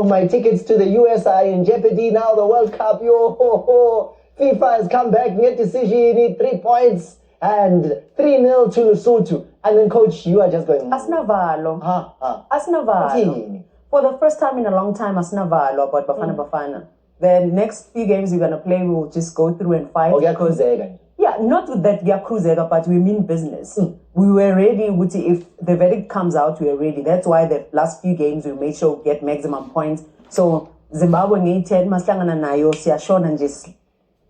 My tickets to the US are in jeopardy now. The World Cup, FIFA has come back, net decision, 3 points and 3-0 to Lesotho. And then, coach, you are just going. Asnavalo. Asnavalo. For the first time in a long time, Asnavalo about Bafana Bafana. The next few games we're gonna play, we'll just go through and fight. Yeah, not with that Cruzeiro, but we mean business. We were ready, if the verdict comes out, we are ready. That's why the last few games we made sure we get maximum points. So Zimbabwe ngiyithe mahlangana nayo siyashona nje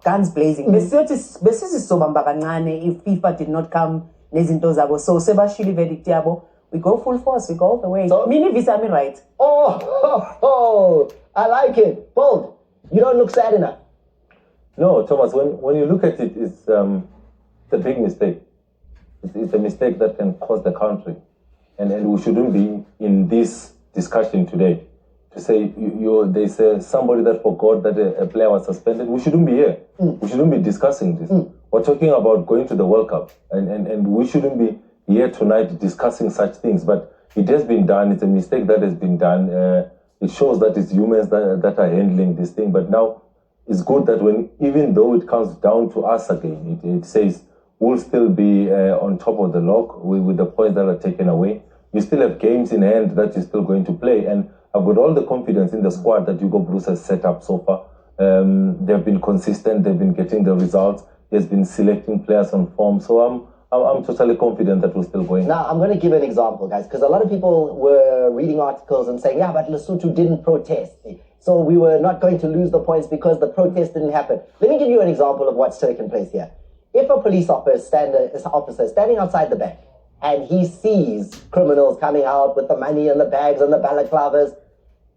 guns blazing. Besithi sobamba kancane if FIFA did not come nezinto zabo. So sebashili verdict yabo, we go full force, we go all the way. So, Mini visa me right. Oh, I like it. Bold. You don't look sad enough. No, Thomas, when you look at it, it's a big mistake. It's a mistake that can cost the country. And we shouldn't be in this discussion today to say there's somebody that forgot that a player was suspended. We shouldn't be here. We shouldn't be discussing this. We're talking about going to the World Cup. And we shouldn't be here tonight discussing such things. But it has been done. It's a mistake that has been done. It shows that it's humans that are handling this thing. But now, it's good that even though it comes down to us again, it says we'll still be on top of the log with the points that are taken away. You still have games in hand that you're still going to play. And I've got all the confidence in the squad that Hugo Bruce has set up so far. They've been consistent. They've been getting the results. He has been selecting players on form. So I'm totally confident that we're still going. Now, I'm going to give an example, guys, because a lot of people were reading articles and saying, yeah, but Lesotho didn't protest. So we were not going to lose the points because the protest didn't happen. Let me give you an example of what's taken place here. If a police officer standing outside the bank and he sees criminals coming out with the money and the bags and the balaclavas,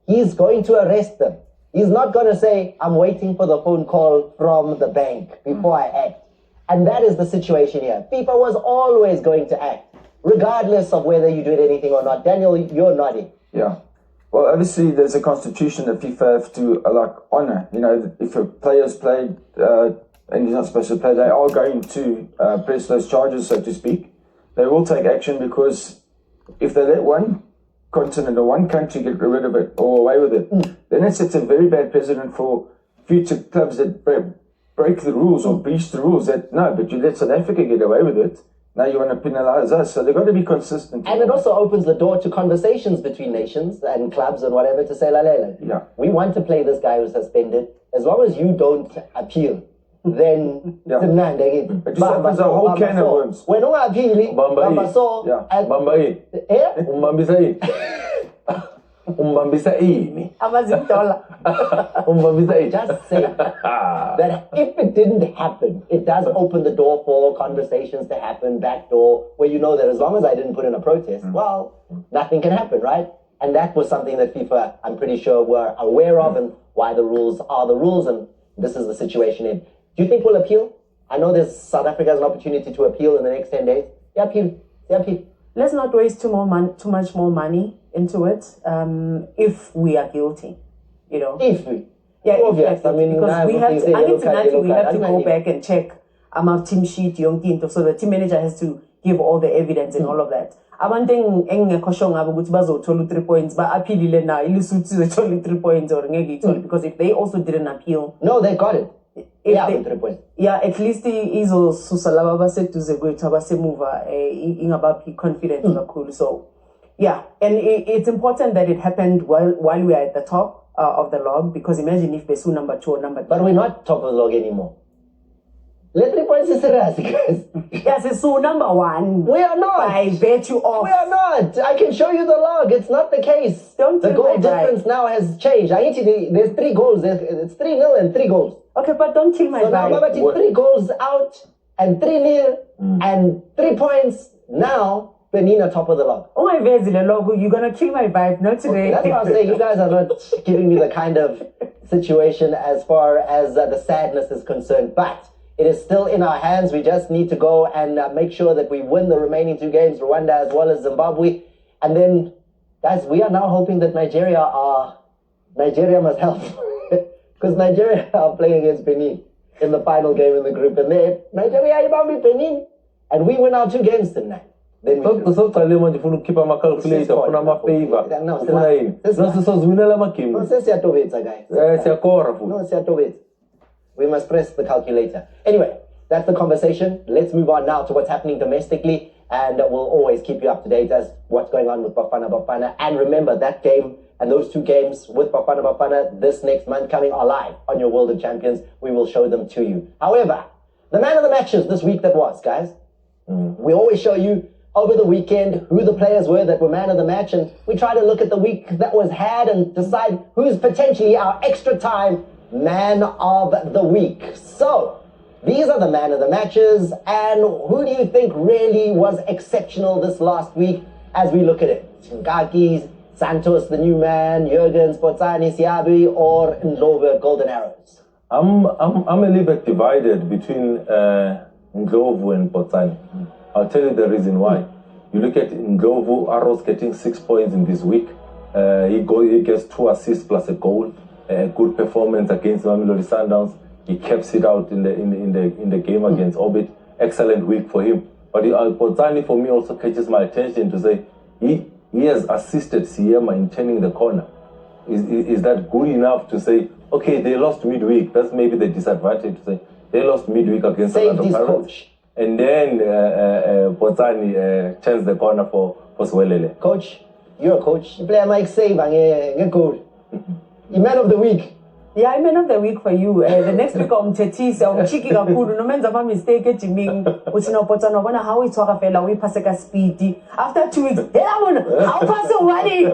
he's going to arrest them. He's not going to say, I'm waiting for the phone call from the bank before I act. And that is the situation here. FIFA was always going to act, regardless of whether you did anything or not. Daniel, you're nodding. Yeah. Well, obviously, there's a constitution that FIFA have to honor. You know, if a player's played and he's not supposed to play, they are going to press those charges, so to speak. They will take action because if they let one continent or one country get rid of it or away with it, then it sets a very bad precedent for future clubs that break the rules or breach the rules. That no, but you let South Africa get away with it. Now you want to penalize us, so they've got to be consistent. And it also opens the door to conversations between nations and clubs and whatever to say, yeah, we want to play this guy who's suspended. As long as you don't appeal, then yeah. It just opens a whole can of worms. When you appeal, just say that if it didn't happen, it does open the door for conversations to happen, back door, where you know that as long as I didn't put in a protest, well, nothing can happen, right? And that was something that FIFA, I'm pretty sure, were aware of and why the rules are the rules, and this is the situation in. Do you think we'll appeal? I know South Africa has an opportunity to appeal in the next 10 days. Yeah, appeal. Let's not waste too much more money into it if we are guilty, you know. If we. Yeah, obvious. I mean, because we have to go back and check our team sheet, so the team manager has to give all the evidence and all of that. Abantu engekhoshonga ukuthi bazothola 3 points ba appealile na iLesotho zothola 3 points or ngeke ithole because if they also didn't appeal. No, they got it. Yeah, 3 points. Yeah, at least izosusa laba baseduze kwethu abasemuva ingabaphi confidence kakhulu. So yeah, and it's important that it happened while we are at the top of the log, because imagine if Besu number 2 or number 3. But we're not top of the log anymore. Let 3 points is serious, guys. Yes, it's so number 1. We are not. I bet you off. We are not. I can show you the log. It's not the case. The goal difference now has changed. There's 3 goals. It's 3-0 and 3 goals. Okay, but don't kill my vibe. So now, Babati, 3 goals out and 3-0 and 3 points. Now, Benin are top of the log. Oh my Vezile logo, you're gonna kill my vibe, not today. Okay, that's what I'm saying. You guys are not giving me the kind of situation as far as the sadness is concerned. But it is still in our hands. We just need to go and make sure that we win the remaining 2 games, Rwanda as well as Zimbabwe. And then, guys, we are now hoping that Nigeria must help. Because Nigeria are playing against Benin in the final game in the group. And Nigeria is Benin. And we win our 2 games tonight. Then we socale manje ufuna ukukhipha ama-calculator, ufuna ama-favor, ufuna yini. Nasizoziwinela ama-game. No, siyatobetsa, guys. Siyakora futhi. No, siyatobetsa. We must press the calculator. Anyway, that's the conversation. Let's move on now to what's happening domestically, and we'll always keep you up to date as what's going on with Bafana Bafana. And remember, that game and those two games with Bafana Bafana this next month coming are live on your World of Champions. We will show them to you. However, the man of the matches this week that was, guys, we always show you over the weekend who the players were that were man of the match, and we try to look at the week that was had and decide who's potentially our extra time man of the week. So, these are the man of the matches, and who do you think really was exceptional this last week as we look at it? Ngakis, Santos, the new man, Jurgens, Botsani, Siabi, or Ndlovu, Golden Arrows? I'm a little bit divided between Ndlovu and Botsani. I'll tell you the reason why. You look at Ndlovu, Arrows getting 6 points in this week. He gets 2 assists plus a goal. A good performance against Mamelodi Sundowns. He kept it out in the game against Orbit. Excellent week for him. But Botsani for me also catches my attention to say he has assisted Siema in turning the corner. Is that good enough to say, okay, they lost midweek? That's maybe the disadvantage to say they lost midweek against Orlando Pirates. And then Botsani turns the corner for Swelele. Coach, you're a coach. You play a Mike save and goal. The man of the week. Yeah, I'm man of the week for you. The next week I'm Tetis, I'm cheeky kakhulu. No man's a mistake at Jiming. Which no pot on how we talk a fella, we pass a speedy. After 2 weeks, how pass away?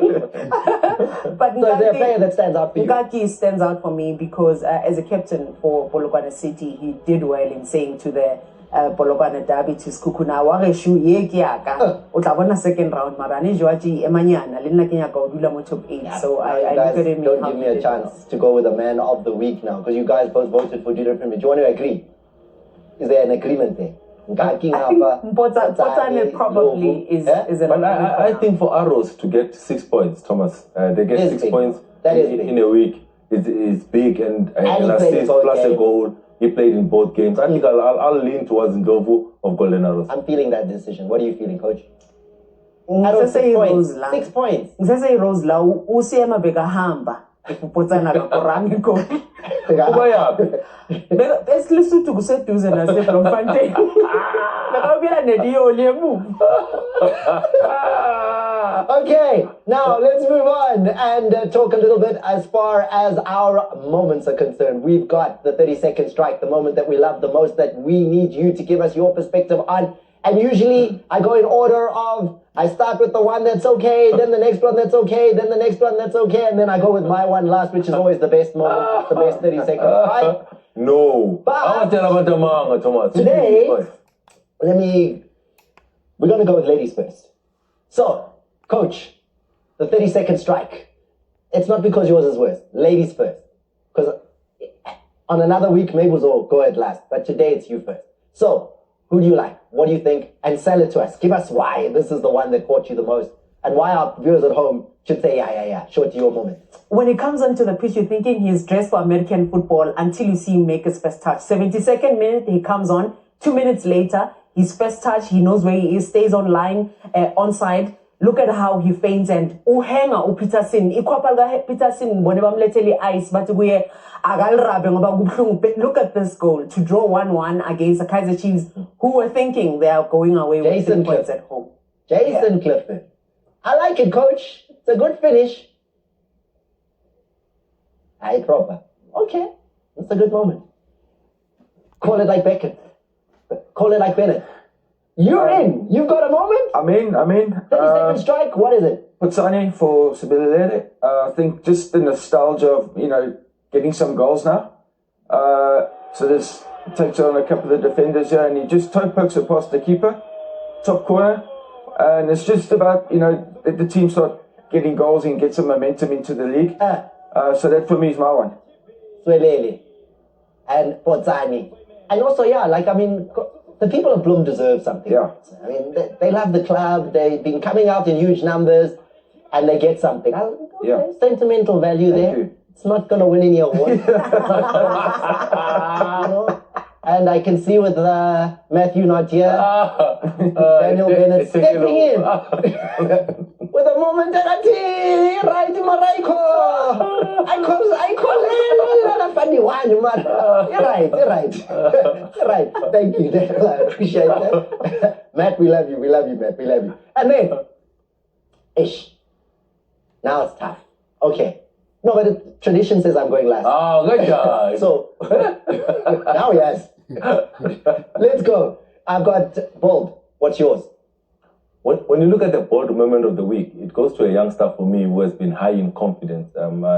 But so there's a player that stands out for you. Ngaki stands out for me because as a captain for Polokwane City, he did well in saying to the Polokwane Derby to Skukuna, Wareshu Yekiaka, Utavana second round, Marani Joaji, Emanyana, Lina Kenya Gaudula Motop 8. So I look at him. Don't give me a chance to go with the man of the week now, because you guys both voted for Judah Premier. Do you want to agree? Is there an agreement there? I think Botsani probably is an But I think for Arrows to get 6 points, Thomas, they get 6 points in a week. It's big and an assist plus a goal. He played in both games. I think I'll lean towards Ndlovu of Golden Arrows. I'm feeling that decision. What are you feeling, Coach? Arrows 6 points. 6 points. Ngizase Rose la usiema bekahamba. Upotsana kakorami ko. Kuba yapi? Esilisuthu kuseduze nase from Fontaine. Nakabila nediyo lemu. Okay, now let's move on and talk a little bit as far as our moments are concerned. We've got the 30-second strike, the moment that we love the most, that we need you to give us your perspective on. And usually I go in order of, I start with the one that's okay, then the next one that's okay, then the next one that's okay, and then I go with my one last, which is always the best moment, the best 30 seconds, right? No. But today, we're going to go with ladies first. So, Coach, the 30-second strike. It's not because yours is worse. Ladies first. Because on another week, maybe we'll go at last. But today, it's you first. So, who do you like? What do you think? And sell it to us. Give us why this is the one that caught you the most. And why our viewers at home should say, yeah. Show it to your moment. When he comes onto the pitch, you're thinking he's dressed for American football until you see him make his first touch. 72nd minute, he comes on. 2 minutes later, his first touch, he knows where he is, stays on line, onside. Look at how he feints and uhenga Peterson. Ikwapalga Peterson whenever bamlethele ice but kuye akalrabe ngoba kubhlungu. But look at this goal to draw 1-1 against the Kaizer Chiefs, who were thinking they are going away with 3 points at home. Jason Clifton. I like it, Coach. It's a good finish. Aye, proper. Okay. It's a good moment. Call it like Beckham. Call it like Bennett. You're in. You've got a moment? I'm in. 30-second strike. What is it? Botsani for Sibilele. I think just the nostalgia of, getting some goals now. So this takes on a couple of the defenders here and he just toe pokes it past the keeper. Top corner. And it's just about, let the team start getting goals and get some momentum into the league. So that for me is my one. Swelele. And Botsani. And also, the people of Bloem deserve something. Yeah. I mean, they love the club. They've been coming out in huge numbers, and they get something. Sentimental value there. Thank you. It's not going to win any awards. And I can see with Matthew not here, Daniel Bennett stepping in. With a moment that right, Maraiko. I call him. You're right. Thank you. I appreciate that. Matt, we love you, Matt. We love you. And then, now it's tough. Okay. No, but tradition says I'm going last. Oh, good job. So, now yes. Let's go. I've got bold. What's yours? When you look at the bold moment of the week, it goes to a youngster for me who has been high in confidence.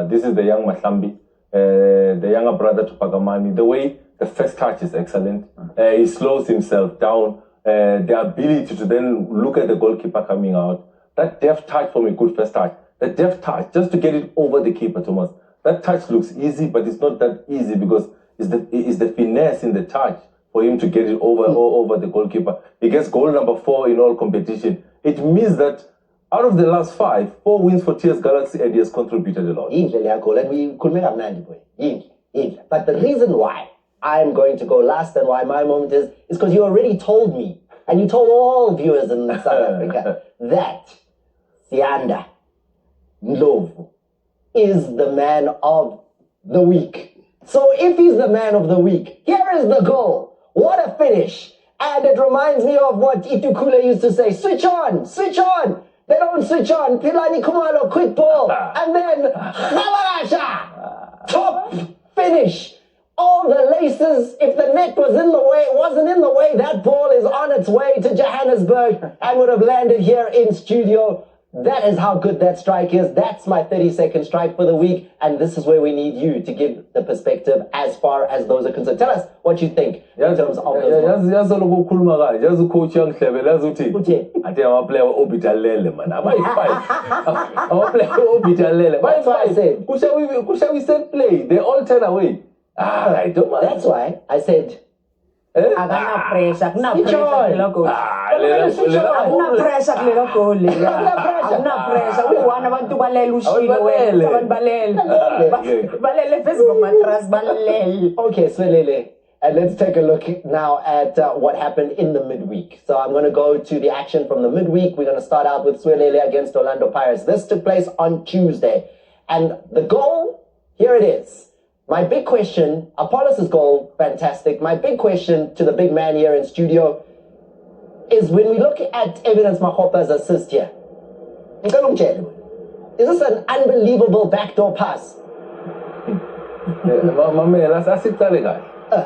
This is the young Mahlambi, the younger brother to Pagamani. The way the first touch is excellent. He slows himself down. The ability to then look at the goalkeeper coming out. That deft touch from a good first touch. The deft touch, just to get it over the keeper, Thomas. That touch looks easy, but it's not that easy because it's the finesse in the touch for him to get it over the goalkeeper. He gets goal number 4 in all competition. It means that out of the last 5, 4 wins for TS Galaxy, and he has contributed a lot. And we could make up 90 boy. But the reason why I'm going to go last and why my moment is because you already told me, and you told all viewers in South Africa, that Sianda Ndlovu is the man of the week. So if he's the man of the week, here is the goal. What a finish. And it reminds me of what Itukule used to say, switch on. They don't switch on. Pilani Kumalo, quick ball. And then, top finish. All the laces, if the net wasn't in the way, that ball is on its way to Johannesburg and would have landed here in studio. That is how good that strike is. That's my 30-second strike for the week. And this is where we need you to give the perspective as far as those are concerned. Tell us what you think in terms of those. Just coach young I think I'm player Obital Lele, man. I'm a player Obital Lele. That's why I said. Who shall we said play? They all turn away. I don't mind. That's why I said. Akana pressure we want abantu balele ushilo wena abantu balele phezu komatras balele. Okay, Swelele, and let's take a look now at what happened in the midweek. So I'm going to go to the action from the midweek. We're going to start out with Swelele against Orlando Pirates. This took place on Tuesday, and the goal, here it is. My big question, Apollos' goal, fantastic. My big question to the big man here in studio is when we look at Evidence Mahopa's assist here, is this an unbelievable backdoor pass?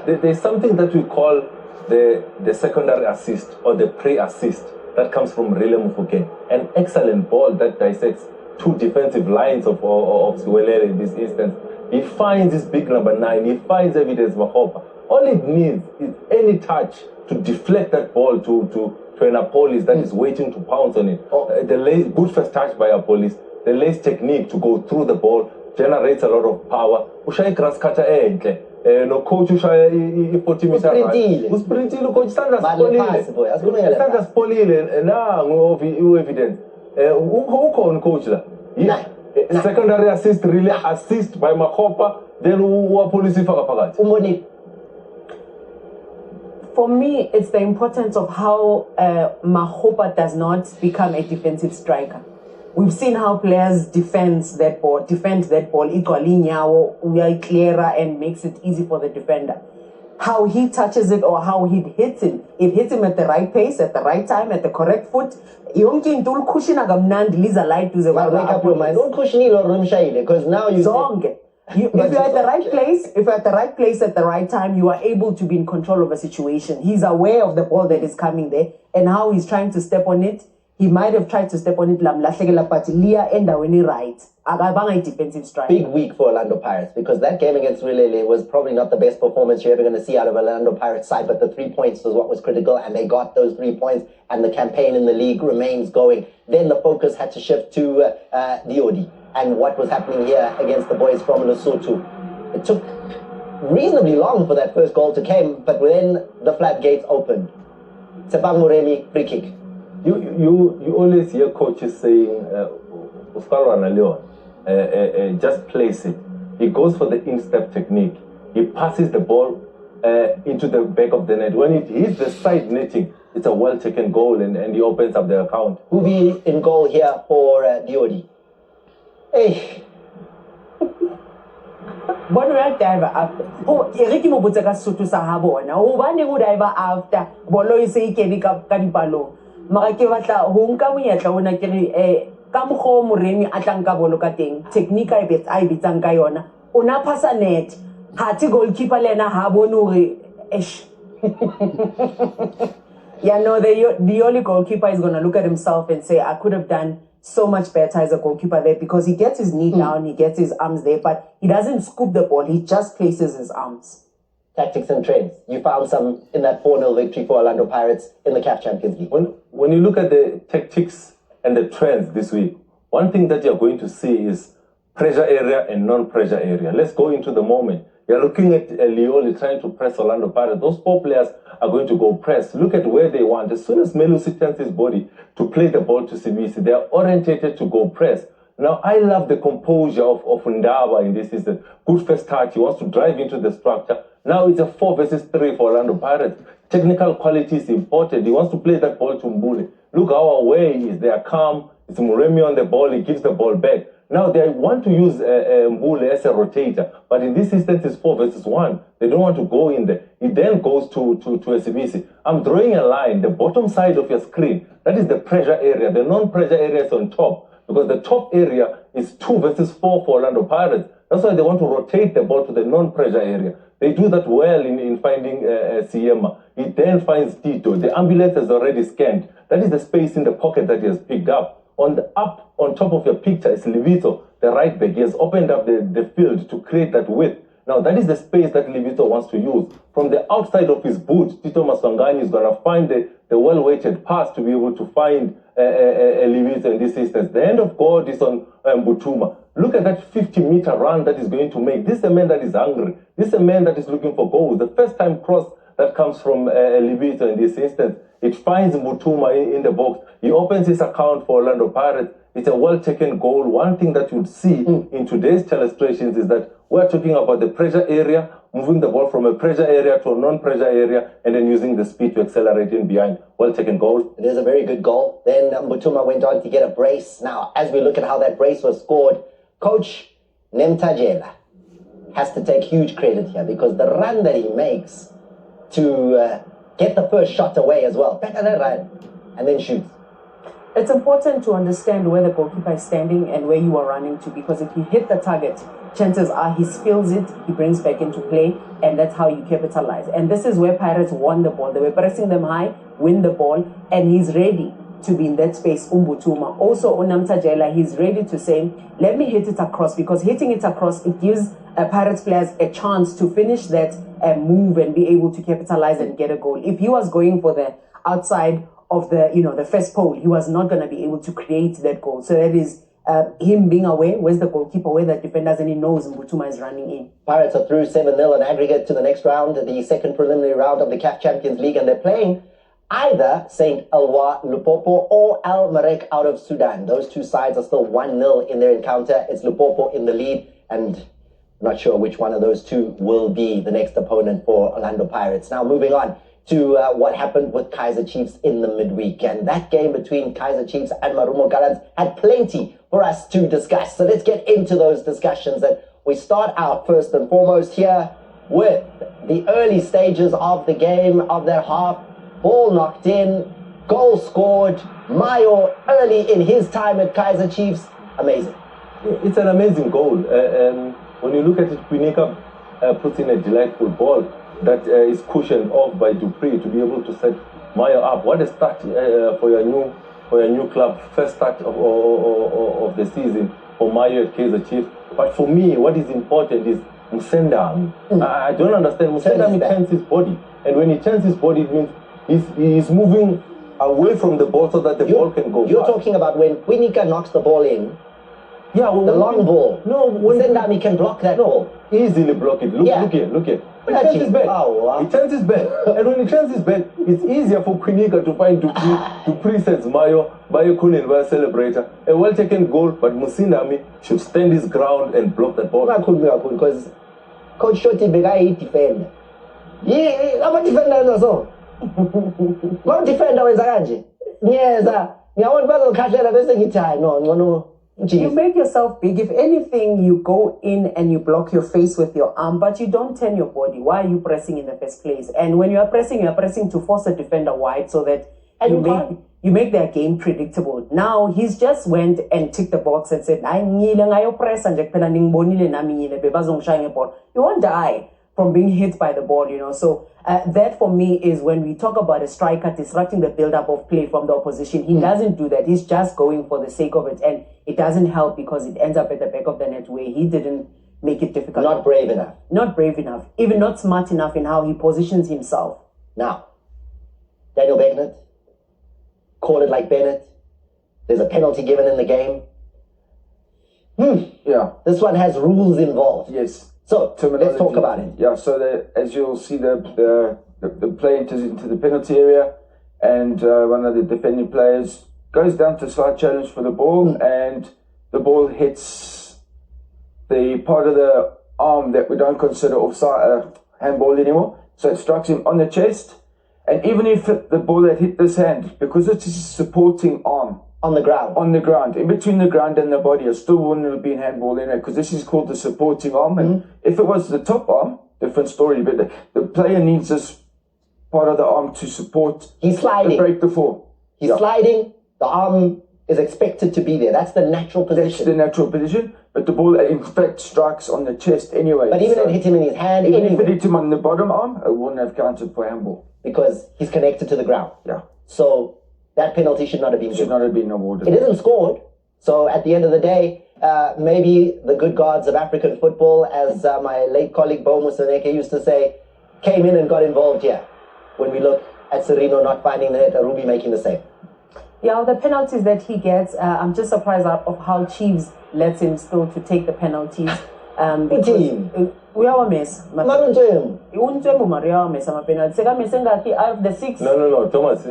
There's something that we call the secondary assist or the pre-assist that comes from Rile Mufokeng. An excellent ball that dissects 2 defensive lines of Swelele in this instance. He finds his big number 9. He finds Evidence Mahopa. All it needs is any touch to deflect that ball to an Apollos that is waiting to pounce on it. The good first touch by Apollos. The lace technique to go through the ball generates a lot of power. Ushaya grass cutter no coach ushaya 40 meters. Usprintile coach standards polile na Evidence. Who coach la? Yeah. Secondary assist, really assist by Mahopa, then who police Fagapagati? For me, it's the importance of how Mahopa does not become a defensive striker. We've seen how players defend that ball equally now, we are clearer and makes it easy for the defender. How he touches it or how he hits him. It hits him at the right pace, at the right time, at the correct foot. Make up your mind. Don't cushion because now you if you're at the right place, at the right time, you are able to be in control of a situation. He's aware of the ball that is coming there and how he's trying to step on it. He might have tried to step on it, but Leah ended when he right. A defensive strike. Big week for Orlando Pirates because that game against Rilele was probably not the best performance you're ever going to see out of Orlando Pirates side, but the 3 points was what was critical, and they got those 3 points, and the campaign in the league remains going. Then the focus had to shift to Diodi and what was happening here against the boys from Lesotho. It took reasonably long for that first goal to come, but then the floodgates opened. Tsepang Moremi, free kick. You always hear coaches saying, just place it. He goes for the in-step technique. He passes the ball into the back of the net. When it hits the side netting, it's a well-taken goal, and he opens up the account. Who be in goal here for Diodi? Hey. Bona ya dive after. Oh, Eric mo botsa ka Sotho sa ha bona. O bane go dive after. Bolo e se ikene ka dipalo. Mara ke batla ho nka monyetla ona ke re ka mogho moremi a tlang ka bolo ka teng. Technique a bitsang ka yona. Ona pasa net. Ha ti goalkeeper lena ha bone hore eish. Yeah, no, the only goalkeeper is going to look at himself and say, I could have done so much better as a goalkeeper there, because he gets his knee down, he gets his arms there, but he doesn't scoop the ball, he just places his arms. Tactics and trends. You found some in that 4-0 victory for Orlando Pirates in the CAF Champions League. When you look at the tactics and the trends this week, one thing that you're going to see is pressure area and non-pressure area. Let's go into the moment. You're looking at Lioli trying to press Orlando Pirates. Those 4 players are going to go press. Look at where they want. As soon as Melusi turns his body to play the ball to Sibisi, they are orientated to go press. Now, I love the composure of Ndaba in this season. Good first touch. He wants to drive into the structure. Now it's a 4 versus 3 for Orlando Pirates. Technical quality is important. He wants to play that ball to Mbule. Look how away he is. They are calm. It's Muremi on the ball. He gives the ball back. Now, they want to use Mbule as a rotator, but in this instance, it's 4 versus 1. They don't want to go in there. It then goes to SBC. I'm drawing a line, the bottom side of your screen. That is the pressure area. The non-pressure area is on top, because the top area is 2 versus 4 for Orlando Pirates. That's why they want to rotate the ball to the non-pressure area. They do that well in finding Siema. He then finds Tito. The ambulance has already scanned. That is the space in the pocket that he has picked up. On top of your picture is Livito, the right back. He has opened up the field to create that width. Now, that is the space that Livito wants to use. From the outside of his boot, Tito Maswangani is going to find the well-weighted pass to be able to find Livito in this instance. The end of God is on Mbutuma. Look at that 50-meter run that he's going to make. This is a man that is hungry. This is a man that is looking for goals. The first-time cross that comes from Livito in this instance, it finds Mbutuma in the box. He opens his account for Orlando Pirates. It's a well-taken goal. One thing that you'd see in today's telestrations is that we're talking about the pressure area, moving the ball from a pressure area to a non-pressure area, and then using the speed to accelerate in behind. Well-taken goal. It is a very good goal. Then Mbutuma went on to get a brace. Now, as we look at how that brace was scored, Coach Nemtajela has to take huge credit here, because the run that he makes to get the first shot away as well, and then shoots. It's important to understand where the goalkeeper is standing and where you are running to, because if you hit the target, chances are he spills it, he brings back into play, and that's how you capitalize. And this is where Pirates won the ball. They were pressing them high, win the ball, and he's ready to be in that space, Mbutuma. Also, Onamtajela, he's ready to say, let me hit it across, because hitting it across, it gives Pirates players a chance to finish that move and be able to capitalize and get a goal. If he was going for the outside of the first pole, he was not going to be able to create that goal. So that is him being aware, where's the goalkeeper, where the defenders, and he knows Mbutuma is running in. Pirates are through 7-0 in aggregate to the next round, the second preliminary round of the CAF Champions League, and they're playing either St. Eloi Lupopo or Al Marek out of Sudan. Those two sides are still 1-0 in their encounter. It's Lupopo in the lead, and I'm not sure which one of those two will be the next opponent for Orlando Pirates. Now, moving on to what happened with Kaizer Chiefs in the midweek. And that game between Kaizer Chiefs and Marumo Gallants had plenty for us to discuss. So let's get into those discussions. And we start out first and foremost here with the early stages of the game, of their half. Ball knocked in, goal scored. Mayo early in his time at Kaizer Chiefs. Amazing. It's an amazing goal. When you look at it, Quinica puts in a delightful ball that is cushioned off by Dupree to be able to set Mayo up. What a start for your new club. First start of the season for Mayo at Kaizer Chiefs. But for me, what is important is Musendami. I don't understand. Musendami turns his body, and when he turns his body, it means he's moving away from the ball so that the ball can go. You're talking about when Quinica knocks the ball in. Yeah, well, the long ball. No, when Musendami can block that ball. Easily block it. Look here. He turns his back. Oh, wow. He turns his back. And when he turns his back, it's easier for Quinica to find Dupree. Dupree sets Mayo couldn't be a celebrator. A well-taken goal, but Musindami should stand his ground and block that ball. Because Coach Shoti Begai defend. Yeah, I'm a defender so. I'm a defender wenza kanje. Ngiyeza. Ngiyabona bazokhahlela bese ngithi hayi no. You make yourself big. If anything, you go in and you block your face with your arm, but you don't turn your body. Why are you pressing in the first place? And when you are pressing to force a defender wide so that you make their game predictable. Now, he's just went and ticked the box and said, you won't die from being hit by the ball, you know. So that for me is when we talk about a striker disrupting the build-up of play from the opposition. He doesn't do that. He's just going for the sake of it. And it doesn't help because it ends up at the back of the net where he didn't make it difficult. Not brave enough. Not brave enough. Even not smart enough in how he positions himself. Now, Daniel Bennett, call it like Bennett. There's a penalty given in the game. Yeah. This one has rules involved. Yes. So let's talk about it. Yeah, so as you'll see, the play enters into the penalty area, and one of the defending players goes down to slight challenge for the ball, and the ball hits the part of the arm that we don't consider offside handball anymore. So it strikes him on the chest, and even if the ball had hit this hand, because it's a supporting arm, on the ground, in between the ground and the body, I still wouldn't have been handball in it because this is called the supporting arm. And if it was the top arm, different story. But the player needs this part of the arm to support. He's sliding. To break the fall. He's sliding. The arm is expected to be there. That's the natural position. That's the natural position. But the ball, in fact, strikes on the chest anyway. But even if it hit him in his hand, even if it hit him on the bottom arm, it wouldn't have counted for handball because he's connected to the ground. Yeah. So that penalty should not have been awarded. It isn't scored. So at the end of the day, maybe the good gods of African football, as my late colleague Bo Musaneke used to say, came in and got involved here. When we look at Serino not finding the net, Ruby making the save. Yeah, the penalties that he gets, I'm just surprised of how Chiefs lets him still to take the penalties. We are a mess. No, Thomas.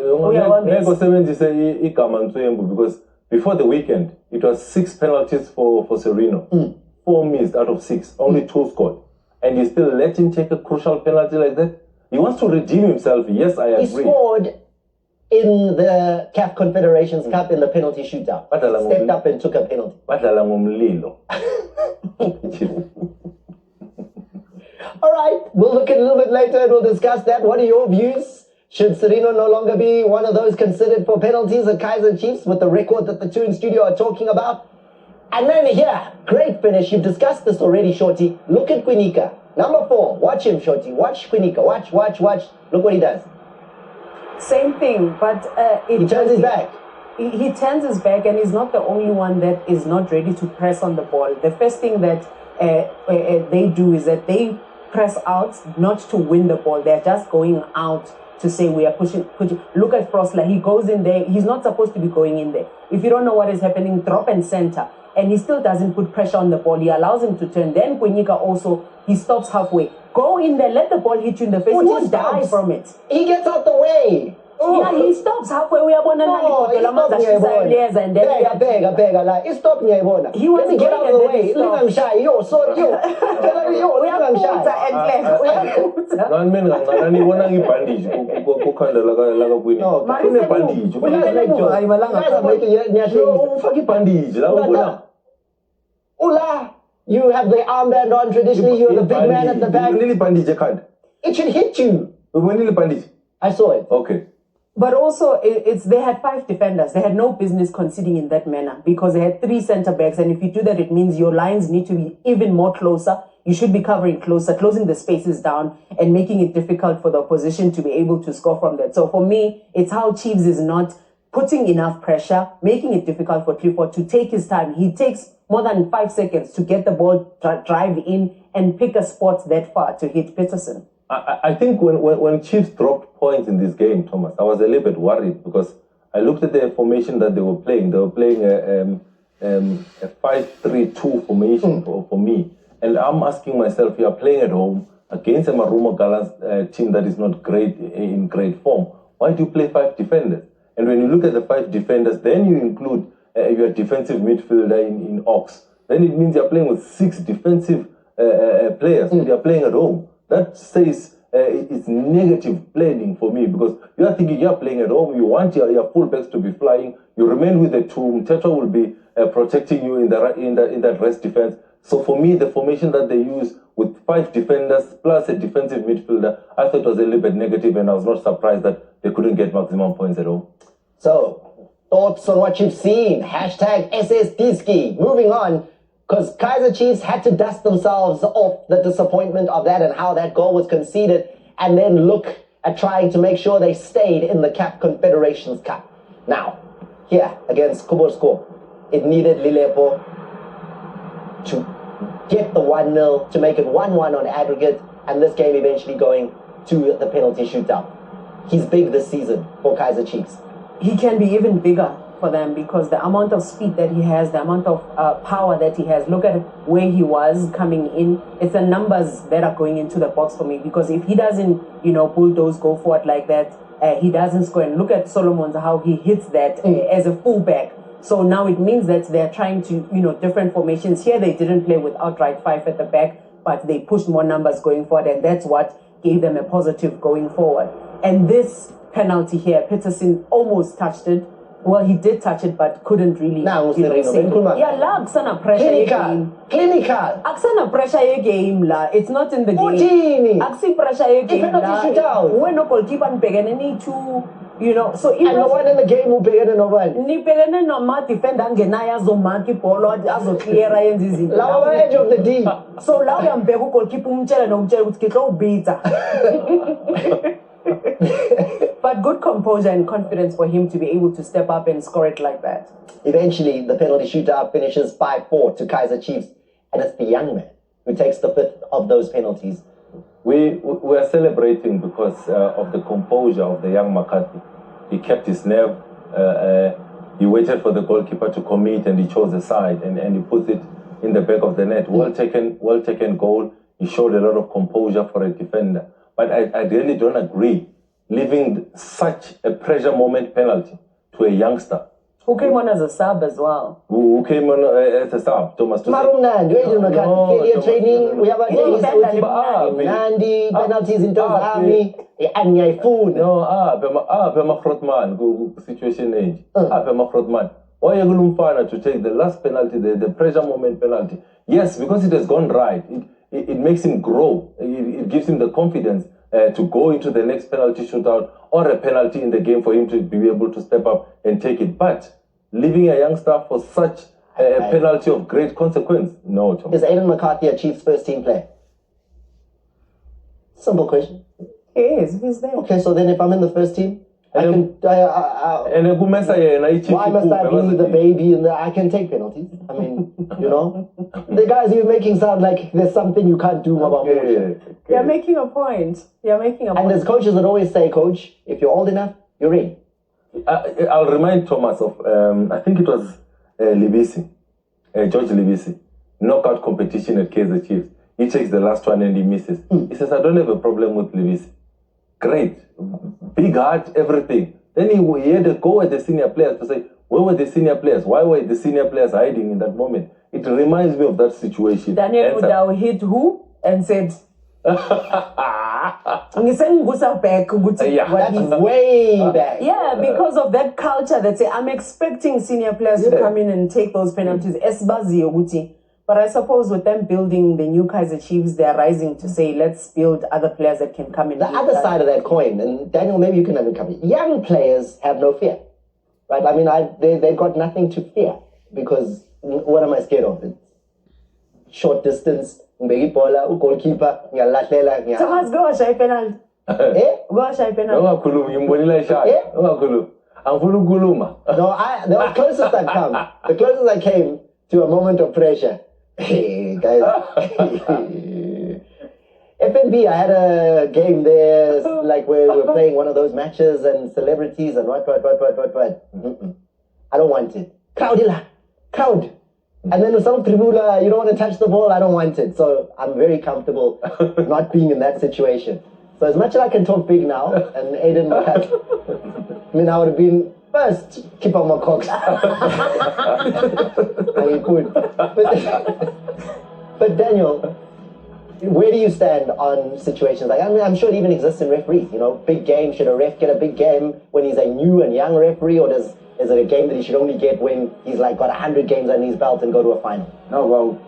Because before the weekend, it was 6 penalties for Serino. 4 missed out of 6. Only 2 scored. And you still let him take a crucial penalty like that? He wants to redeem himself. Yes, I agree. He scored in the CAF Confederations Cup in the penalty shootout. Stepped up and took a penalty. All right, we'll look at it a little bit later and we'll discuss that. What are your views? Should Serino no longer be one of those considered for penalties at Kaizer Chiefs with the record that the two in studio are talking about? And then here, great finish. You've discussed this already, Shorty. Look at Quinika. Number 4. Watch him, Shorty. Watch Quinika. Watch. Look what he does. Same thing, but he turns his back. He turns his back, and he's not the only one that is not ready to press on the ball. The first thing that they do is that they press out not to win the ball. They're just going out to say we are pushing. Look at Frostler. He goes in there. He's not supposed to be going in there. If you don't know what is happening, drop and center. And he still doesn't put pressure on the ball. He allows him to turn. Then Kwenika also, he stops halfway. Go in there, let the ball hit you in the face. He won't die from it. He gets out the way. Yeah, he stops halfway. We are going to he stopped me. He wants to get out of the way. Look, I'm shy. Yo, sorry. Yo, we are shy. Ula, you have the armband on. Traditionally, you're the big man at the back. It should hit you. I saw it. Okay. But also, they had 5 defenders. They had no business conceding in that manner because they had 3 centre backs. And if you do that, it means your lines need to be even more closer. You should be covering closer, closing the spaces down and making it difficult for the opposition to be able to score from that. So for me, it's how Chiefs is not putting enough pressure, making it difficult for Clifford to take his time. He takes more than 5 seconds to get the ball, drive in and pick a spot that far to hit Peterson. I think when Chiefs dropped points in this game, Thomas, I was a little bit worried because I looked at the formation that they were playing. They were playing a 5-3-2 formation for me. And I'm asking myself, you are playing at home against a Marumo Gallants team that is not great in great form. Why do you play 5 defenders? And when you look at the 5 defenders, then you include your defensive midfielder in Ox. Then it means you're playing with 6 defensive players and you're playing at home. That says it's negative planning for me, because you are thinking you're playing at home, you want your fullbacks to be flying, you remain with the two, Tetra will be protecting you in that rest defense. So for me, the formation that they use with 5 defenders plus a defensive midfielder, I thought was a little bit negative, and I was not surprised that they couldn't get maximum points at home. So, thoughts on what you've seen? Hashtag SSDski. Moving on, because Kaizer Chiefs had to dust themselves off the disappointment of that and how that goal was conceded, and then look at trying to make sure they stayed in the CAF Confederations Cup. Now, here against Kubosko, it needed Lilepo to get the 1-0 to make it 1-1 on aggregate, and this game eventually going to the penalty shootout. He's big this season for Kaizer Chiefs. He can be even bigger for them because the amount of speed that he has, the amount of power that he has. Look at where he was coming in. It's the numbers that are going into the box for me, because if he doesn't, bulldoze, go forward like that, he doesn't score. And look at Solomon's, how he hits that as a fullback. So now it means that they're trying to, different formations. Here they didn't play with outright 5 at the back, but they pushed more numbers going forward, and that's what gave them a positive going forward. And this penalty here, Peterson almost touched it. Well, he did touch it, but couldn't really. Yeah, la, aksana pressure game. Clinical. Aksana pressure game la. It's not in the game. Aksi pressure game la. When no goalkeeper begin to. So and no one in the game who played no one. Ni pegane no ma defender ngenaya zo marki polo azo clear yenza izinto. Lawa edge of the D. So la uyambheka goalkeeper umtshela nomtshela ukuthi ke tlo ubita. But good composure and confidence for him to be able to step up and score it like that. Eventually, the penalty shootout finishes 5-4 to Kaizer Chiefs, and it's the young man who takes the 5th of those penalties. We are celebrating because of the composure of the young McCarthy. He kept his nerve. He waited for the goalkeeper to commit, and he chose a side, and he put it in the back of the net. Well taken goal. He showed a lot of composure for a defender. But I really don't agree leaving such a pressure moment penalty to a youngster. Who came on as a sub as well? Who came on as a sub? Thomas. Training. We have a Nandi penalties in Tozami. And Yaifun. No, Pema Frotman, situation age. Pema Frotman. Why are you going to take the last penalty, the pressure moment penalty? Yes, because it has gone right. It makes him grow. It gives him the confidence to go into the next penalty shootout or a penalty in the game for him to be able to step up and take it. But leaving a youngster for such a penalty of great consequence, no. Tom. Is Aiden McCarthy a Chiefs first team player? Simple question. He is. He's there. Okay, so then if I'm in the first team, why must I be the baby and I can take penalties? I mean, the guys you're making sound like there's something you can't do about You're making a point. And there's coaches that always say, Coach, if you're old enough, you're in. I'll remind Thomas of, I think it was Libisi, George Libisi, knockout competition at Kaizer Chiefs. He takes the last one and he misses. He says, I don't have a problem with Libisi. Great, big heart, everything. Then he had to go at the senior players to say, where were the senior players? Why were the senior players hiding in that moment? It reminds me of that situation. Daniel Udao hit who and said, that's way back. Yeah, because of that culture that say, I'm expecting senior players to come in and take those penalties. But I suppose with them building the new Kaizer Chiefs, they're rising to say, let's build other players that can come in. The other side of that coin, and Daniel, maybe you can have it covered. Young players have no fear, right? I mean, they've got nothing to fear because what am I scared of? It's short distance, goalkeeper, Thomas, go a penalty. Go a penalty. No, the closest I've come. The closest I came to a moment of pressure. Hey, guys. FNB, I had a game there, like where we were playing one of those matches and celebrities and what. I don't want it. Crowd. And then some tribula, you don't want to touch the ball, I don't want it. So I'm very comfortable not being in that situation. So as much as I can talk big now, and Aiden McCarthy, I mean, I would have been first keep on my cocks. I could. But Daniel, Where do you stand on situations like, I mean, I'm sure it even exists in referees, you know, big game, should a ref get a big game when he's a new and young referee, or is it a game that he should only get when he's like got 100 games under his belt and go to a final? No, well,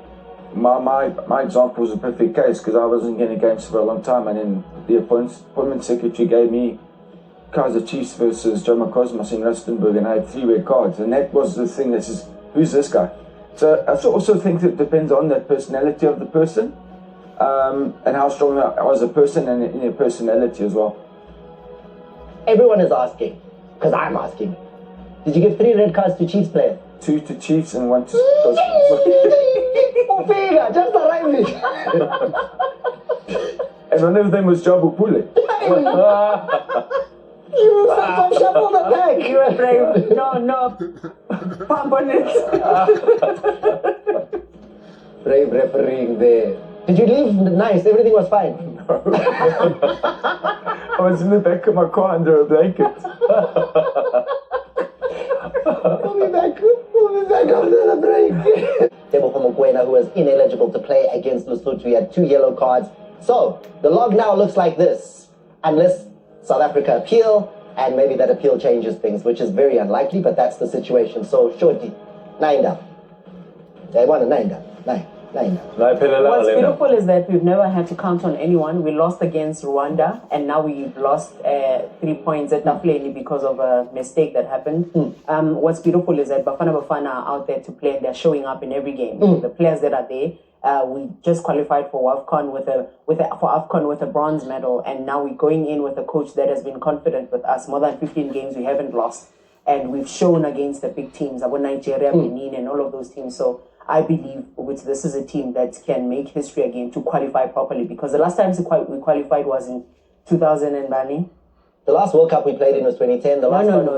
my example was a perfect case because I wasn't getting games for a long time, and then the appointment secretary gave me Kaiser Chiefs versus Joe Cosmos in Rustenburg, and I had 3 red cards, and that was the thing that says, who's this guy? So I also think it depends on the personality of the person, and how strong they are as a person and in their personality as well. Everyone is asking, because I'm asking, did you give 3 red cards to Chiefs players? 2 to Chiefs and 1 to Figa, just arriving. And one of them was Jabu Pule. You shuffle the pack. You were brave. No. Pump on it. Brave refereeing there. Did you leave nice? Everything was fine? I was in the back of my car under a blanket. We'll be back after the break. Tebogo Mokoena, who was ineligible to play against Lesotho, he had 2 yellow cards. So, the log now looks like this. Unless South Africa appeal, and maybe that appeal changes things, which is very unlikely, but that's the situation. So, shortly, 9 down. They want a 9 down. 9 down. What's beautiful is that we've never had to count on anyone. We lost against Rwanda, and now we've lost 3 points at Tafuleni because of a mistake that happened. What's beautiful is that Bafana Bafana are out there to play, and they're showing up in every game. The players that are there. We just qualified for AFCON with a bronze medal, and now we're going in with a coach that has been confident with us. More than 15 games we haven't lost, and we've shown against the big teams, about Nigeria, Benin, and all of those teams. So I believe this is a team that can make history again to qualify properly, because the last time we qualified was in 2000 and Bani. The last World Cup we played in was 2010. The last one we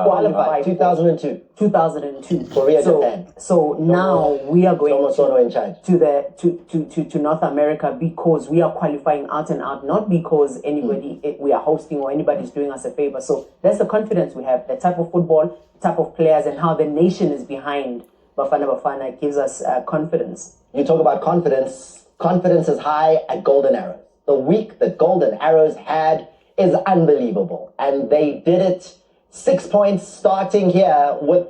qualified 2002. 2002. Korea, Japan. So now we are going in charge. to North America because we are qualifying out and out, not because we are hosting or anybody's doing us a favor. So that's the confidence we have, the type of football, type of players, and how the nation is behind Bafana Bafana gives us confidence. You talk about confidence. Confidence is high at Golden Arrows. The week that Golden Arrows had is unbelievable. And they did it 6 points starting here with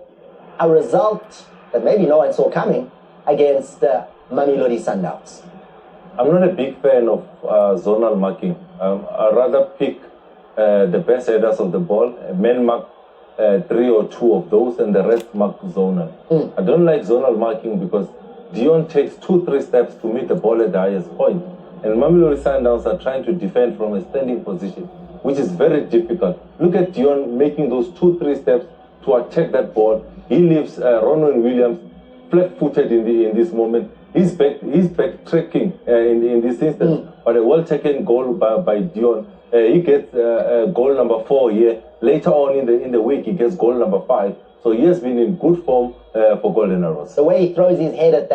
a result that maybe no one saw coming against Mamelodi Sundowns. I'm not a big fan of zonal marking. I'd rather pick the best headers of the ball, men mark 3 or 2 of those, and the rest mark zonal. I don't like zonal marking because Dion takes 2-3 steps to meet the ball at the highest point. And Mamelodi Sundowns are trying to defend from a standing position, which is very difficult. Look at Dion making those 2-3 steps to attack that ball. He leaves Ronwen Williams flat-footed in this moment. He's backtracking in this instance. But a well-taken goal by Dion. He gets goal number 4 here. Later on in the week, he gets goal number 5. So he has been in good form for Golden Arrows. The way he throws his head at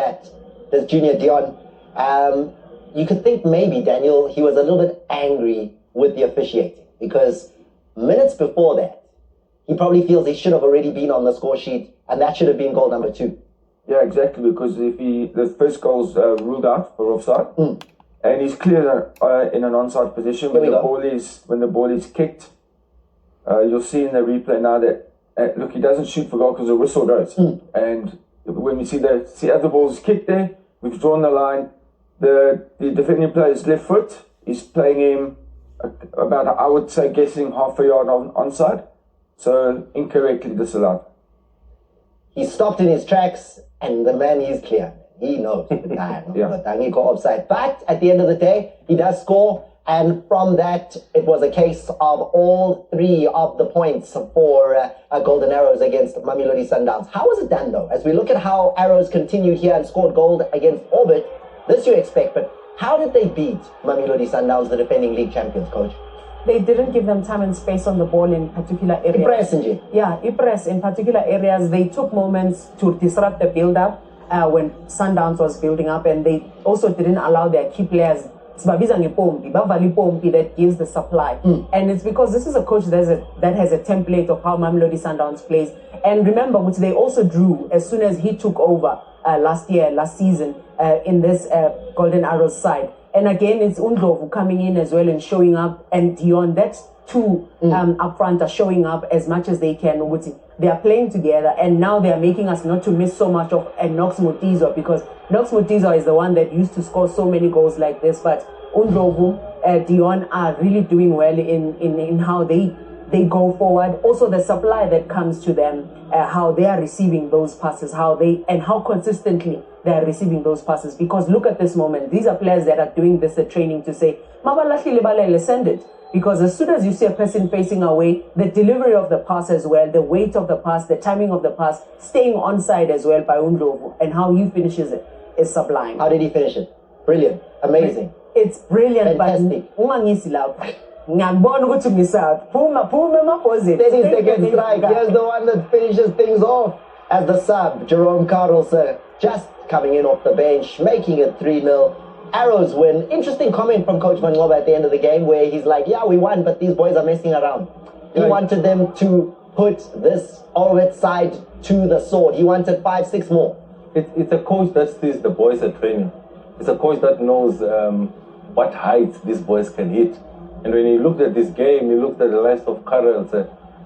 this junior Dion, you could think maybe, Daniel, he was a little bit angry with the officiating, because minutes before that, he probably feels he should have already been on the score sheet, and that should have been goal number 2. Yeah, exactly, because the first goal's ruled out for offside, and he's clear in an onside position when the ball is kicked. You'll see in the replay now that look, he doesn't shoot for goal because the whistle goes, and when we see the other ball's kicked there, we've drawn the line. The defending player's left foot is playing him about, I would say, guessing half a yard onside. So incorrectly disallowed. He stopped in his tracks, and the man is clear. He knows the guy, he got offside. But at the end of the day, he does score, and from that, it was a case of all 3 of the points for Golden Arrows against Mamelodi Sundowns. How was it done, though? As we look at how Arrows continued here and scored gold against Orbit, this you expect, but how did they beat Mamelodi Sundowns, the defending league champions, coach? They didn't give them time and space on the ball in particular areas. Impress in particular areas. They took moments to disrupt the build-up when Sundowns was building up, and they also didn't allow their key players that gives the supply. And it's because this is a coach that has a template of how Mamelodi Sundowns plays. And remember, which they also drew as soon as he took over, last season in this Golden Arrows side. And again, it's Undlovu coming in as well and showing up, and Dion. That's two up front are showing up as much as they can. They are playing together, and now they are making us not to miss so much of Nox Mutizo, because Nox Mutizo is the one that used to score so many goals like this. But Undlovu, Dion are really doing well in how they go forward. Also, the supply that comes to them, how they are receiving those passes, how consistently they are receiving those passes. Because look at this moment, these are players that are doing this at training to say, send it. Because as soon as you see a person facing away, the delivery of the pass as well, the weight of the pass, the timing of the pass, staying onside as well by Undlovu, and how he finishes it is sublime. How did he finish it? Brilliant. Amazing. It's brilliant. Fantastic. But 30 seconds strike. Here's the one that finishes things off as the sub, Jerome Carlson, just coming in off the bench, making it 3-0. Arrows win. Interesting comment from Coach Mangoba at the end of the game where he's like, yeah, we won, but these boys are messing around. He wanted them to put this Orbit side to the sword. He wanted 5-6 more. It's a coach that sees the boys at training. It's a coach that knows what heights these boys can hit. And when he looked at this game, he looked at the likes of Karel,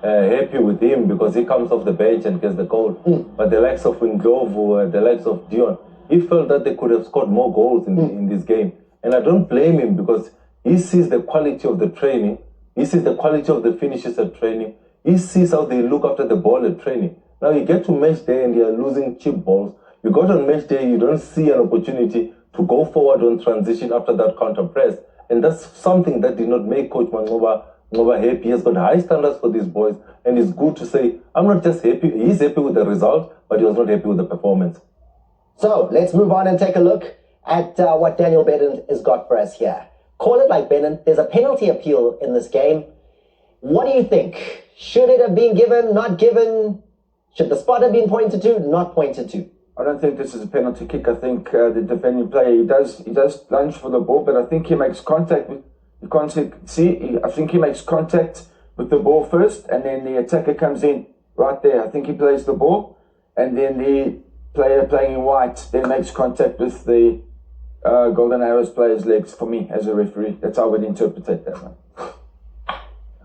happy with him because he comes off the bench and gets the goal. But the likes of Ndlovu, the likes of Dion, he felt that they could have scored more goals in this game. And I don't blame him because he sees the quality of the training. He sees the quality of the finishes at training. He sees how they look after the ball at training. Now you get to match day and you're losing cheap balls. You got on match day, you don't see an opportunity to go forward on transition after that counter press. And that's something that did not make Coach Mangoba happy. He has got high standards for these boys. And it's good to say, I'm not just happy. He's happy with the result, but he was not happy with the performance. So let's move on and take a look at what Daniel Bennett has got for us here. Call it like Bennett. There's a penalty appeal in this game. What do you think? Should it have been given, not given? Should the spot have been pointed to, not pointed to? I don't think this is a penalty kick. I think the defending player, he does lunge for the ball, but I think he makes contact with, you can't see, I think he makes contact with the ball first, and then the attacker comes in right there. I think he plays the ball, and then the player playing in white then makes contact with the Golden Arrows player's legs. For me, as a referee, that's how I would interpret that one.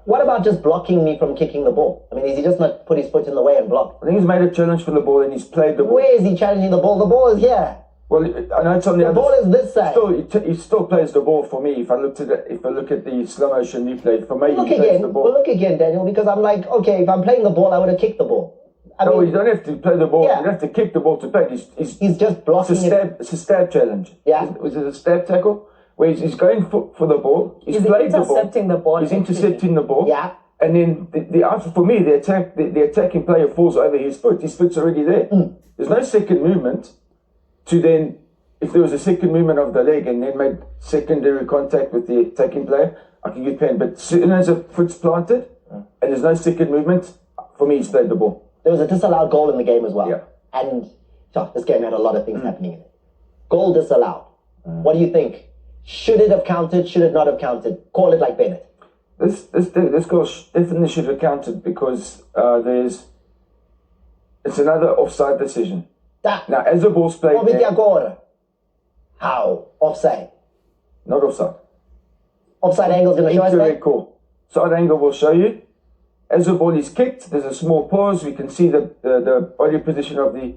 What about just blocking me from kicking the ball? I mean, is he just not put his foot in the way and block? I think he's made a challenge for the ball and he's played the ball. Where is he challenging the ball? The ball is here. Well, I know it's on the other. The ball is this side. He still plays the ball for me. If I look at the slow motion replay, for me, he plays the ball. Well, look again, Daniel, because I'm like, okay, if I'm playing the ball, I would have kicked the ball. No, you don't have to play the ball. Yeah. You don't have to kick the ball to play. He's just blocking it's a stab challenge. Yeah. Was it a stab tackle? Where he's going for the ball. He's played intercepting the ball. He's intercepting the ball. Yeah. And then for me, the attacking player falls over his foot. His foot's already there. There's no second movement to then, if there was a second movement of the leg and then made secondary contact with the attacking player, I can give pen. But as soon as a foot's planted and there's no second movement, for me, he's played the ball. There was a disallowed goal in the game as well. Yeah. And this game had a lot of things happening in it. Goal disallowed. What do you think? Should it have counted? Should it not have counted? Call it like Bennett. This goal definitely should have counted because it's another offside decision. Now, as the ball's played how? Offside? Not offside. Offside angle is going to show us that? Call. Side angle will show you. As the ball is kicked, there's a small pause. We can see the body position of the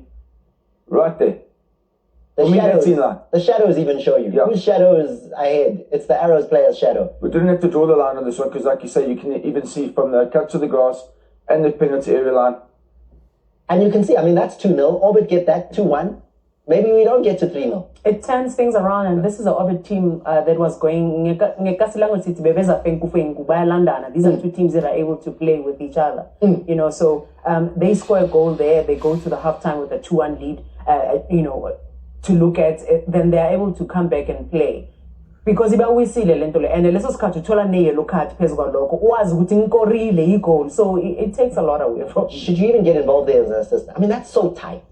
right there. The shadows even show you. Yeah. Whose shadow is ahead? It's the Arrows player's shadow. We didn't have to draw the line on this one because, like you say, you can even see from the cut to the grass and the penalty area line. And you can see, I mean, that's 2-0. Orbit get that, 2-1. Maybe we don't get to 3-0. It turns things around, and this is an Orbit team that was going. These are two teams that are able to play with each other. You know, so they score a goal there. They go to the halftime with a 2-1 lead. To look at it, then they are able to come back and play. Because if we see le lento le and leso sikhathi uthola ne yellow card phezulu kwalokho wazi ukuthi inkorile igol, so it takes a lot away from. Should you even get involved there as an assistant? I mean, that's so tight.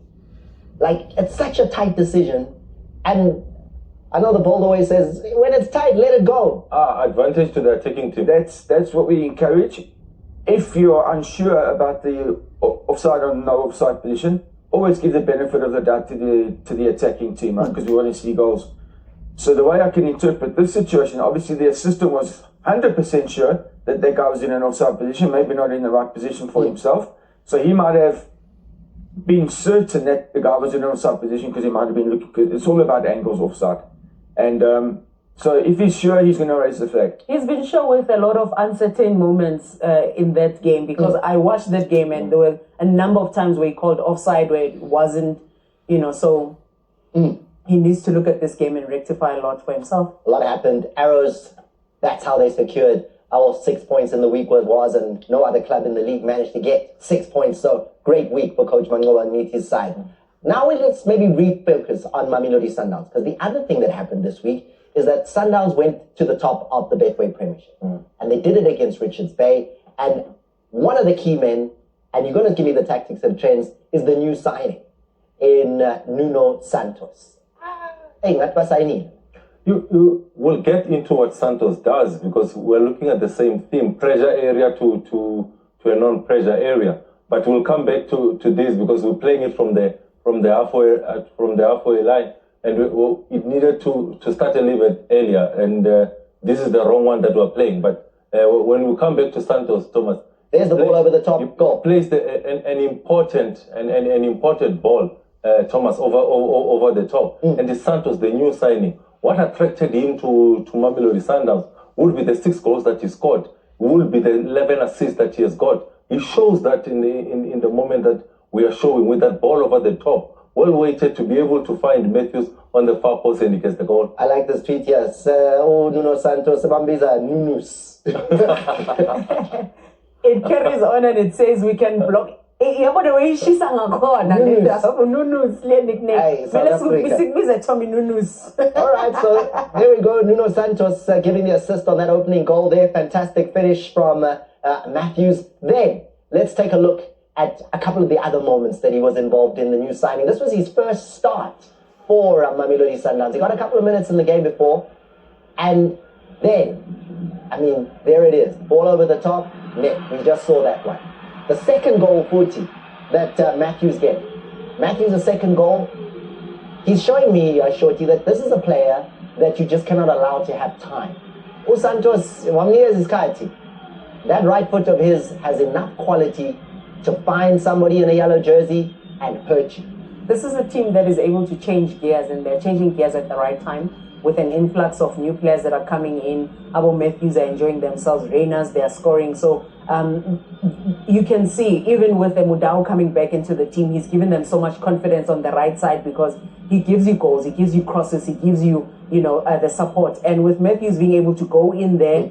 Like, it's such a tight decision, and I know the Bold always says when it's tight, let it go. Advantage to the attacking team. That's what we encourage. If you're unsure about the offside or no offside position, always give the benefit of the doubt to the attacking team, right? Because we want to see goals. So the way I can interpret this situation, obviously the assistant was 100% sure that guy was in an offside position, maybe not in the right position for himself. So he might have been certain that the guy was in an offside position because he might have been looking. Cause it's all about angles offside, and so if he's sure, he's going to raise the flag. He's been sure with a lot of uncertain moments in that game because I watched that game and there were a number of times where he called offside where it wasn't, so he needs to look at this game and rectify a lot for himself. A lot happened. Arrows, that's how they secured our 6 points in the week was, and no other club in the league managed to get 6 points. So great week for Coach Mangola and meet his side. Now let's maybe refocus on Mamelodi Sundowns, because the other thing that happened this week is that Sundowns went to the top of the Betway Premiership. And they did it against Richards Bay. And one of the key men, and you're going to give me the tactics and trends, is the new signing in Nuno Santos. Hey, not signing. You will get into what Santos does, because we're looking at the same theme, pressure area to a non-pressure area. But we'll come back to this because we're playing it from the halfway line, and it needed to start a little bit earlier, and this is the wrong one that we're playing. But when we come back to Santos, Thomas, there's the ball over the top. He placed an important ball, Thomas, over the top, and the Santos, the new signing. What attracted him to Mamelodi Sundowns would be the 6 goals that he scored, would be the 11 assists that he has got. He shows that in the moment that we are showing with that ball over the top, well weighted to be able to find Matthews on the far post and he gets the goal. I like this tweet here. Nuno Santos, Bambiza, Nunus. It carries on and it says we can block. All right, so there we go. Nuno Santos giving the assist on that opening goal there. Fantastic finish from Matthews. Then let's take a look at a couple of the other moments that he was involved in, the new signing. This was his first start for Mamelodi Sundowns. He got a couple of minutes in the game before, and then, there it is. Ball over the top, net. We just saw that one. The second goal, 40, that Matthews gave. Matthews' second goal, he's showing me, Shorty, that this is a player that you just cannot allow to have time. Santos, that right foot of his has enough quality to find somebody in a yellow jersey and hurt you. This is a team that is able to change gears, and they're changing gears at the right time with an influx of new players that are coming in. Abo Matthews are enjoying themselves. Reyners, they are scoring. So you can see, even with the Mudau coming back into the team, he's given them so much confidence on the right side because he gives you goals, he gives you crosses, he gives you, the support. And with Matthews being able to go in there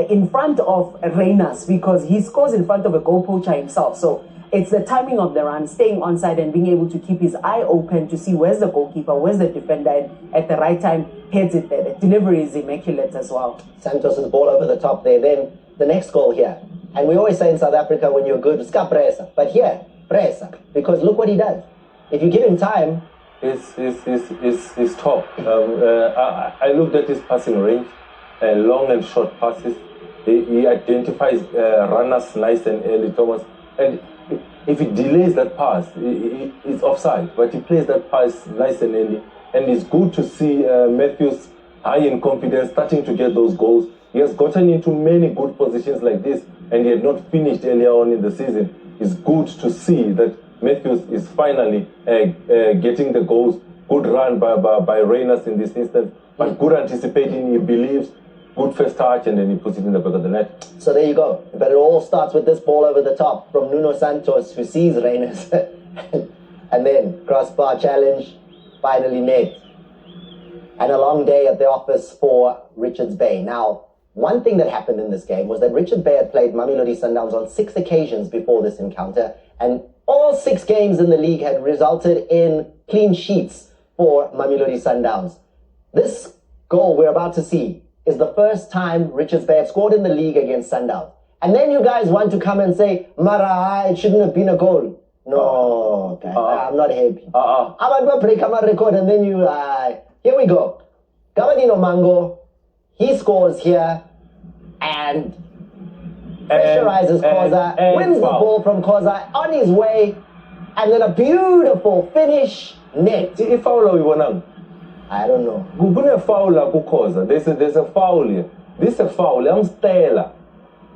in front of Reyners, because he scores in front of a goal poacher himself. So it's the timing of the run, staying onside and being able to keep his eye open to see where's the goalkeeper, where's the defender, and at the right time heads it there. The delivery is immaculate as well. Santos' ball over the top there. Then the next goal here. And we always say in South Africa, when you're good, ska presa. But here, presa. Because look what he does. If you give him time, He's top. I looked at his passing range, long and short passes. He identifies runners nice and early, Thomas. And if he delays that pass, it's offside. But he plays that pass nice and early. And it's good to see Matthews high in confidence, starting to get those goals. He has gotten into many good positions like this, and he had not finished earlier on in the season. It's good to see that Matthews is finally getting the goals. Good run by Reyners in this instance, but good anticipating, he believes, good first touch, and then he puts it in the back of the net. So there you go. But it all starts with this ball over the top from Nuno Santos, who sees Reyners. And then crossbar challenge, finally net. And a long day at the office for Richards Bay. Now, one thing that happened in this game was that Richards Bay had played Mamelodi Sundowns on 6 occasions before this encounter, and all 6 games in the league had resulted in clean sheets for Mamelodi Sundowns. This goal we're about to see is the first time Richards Bay have scored in the league against Sundowns. And then you guys want to come and say, Mara, it shouldn't have been a goal. No, guys, I'm not happy. I'm going to break my record, and then you... here we go. Gabadino Mango, he scores here, and pressurizes Khoza, wins the ball from Khoza on his way, and then a beautiful finish net. Ifoul we won. I don't know. Gubune foul kukoza. There's a foul here. This is a foul. I'm Stella.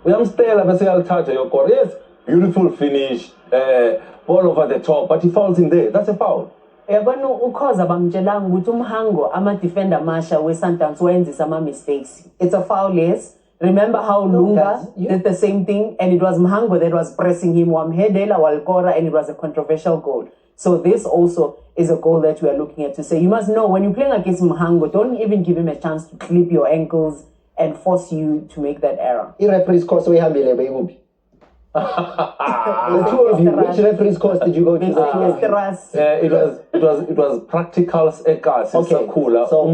Bese touch your core. Yes, beautiful finish. Ball over the top, but he fouls in there. That's a foul. Yabona ukhoza bamtshelanga ukuthi umhango ama-defender masha we-Sundowns wenza some mistakes. It's a foul, yes. Remember how Lunga did the same thing, and it was Mhango that was pressing him, Wamhedela Walkora, and it was a controversial goal. So this also is a goal that we are looking at to say, you must know, when you're playing against Mhango, don't even give him a chance to clip your ankles and force you to make that error. The referee's course, we have the two of you, which referee's course did you go to? It was practicals ekas. Okay, so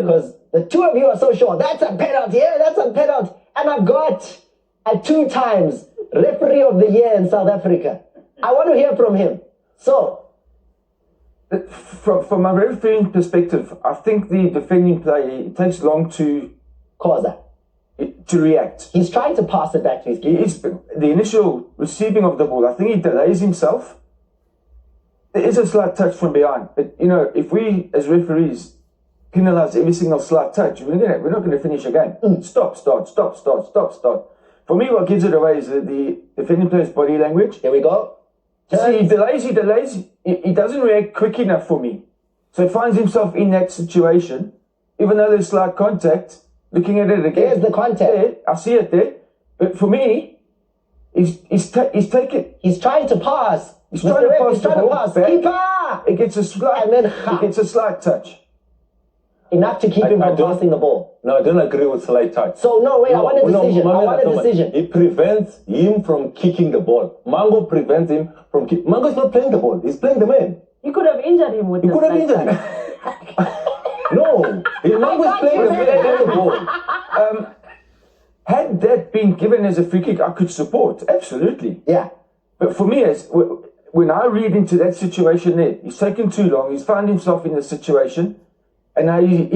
because the two of you are so sure that's a penalty, that's a penalty, and I've got a 2 times referee of the year in South Africa. I want to hear from him. So, from a refereeing perspective, I think the defending player, it takes long to react. He's trying to pass it back to his keeper. The initial receiving of the ball, I think he delays himself. There is a slight touch from behind, but if we as referees penalize every single slight touch, we're not going to finish a game. Stop. For me, what gives it away is the defending player's body language. Here we go. See, he delays. He doesn't react quick enough for me. So he finds himself in that situation, even though there's slight contact. Looking at it again. There's the contact. There, I see it there. But for me, he's taken. He's trying to pass. He's trying to pass. Keeper! It gets a slight touch. Enough to keep him from passing the ball. No, I don't agree with slight touch. So, I want a decision. It prevents him from kicking the ball. Mango prevents him from kicking. Mango's not playing the ball. He's playing the man. You could have injured him with the slight touch. No, Mango's playing the ball. Had that been given as a free kick, I could support. Absolutely. Yeah. But for me, when I read into that situation there, he's taken too long. He's found himself in the situation. And now he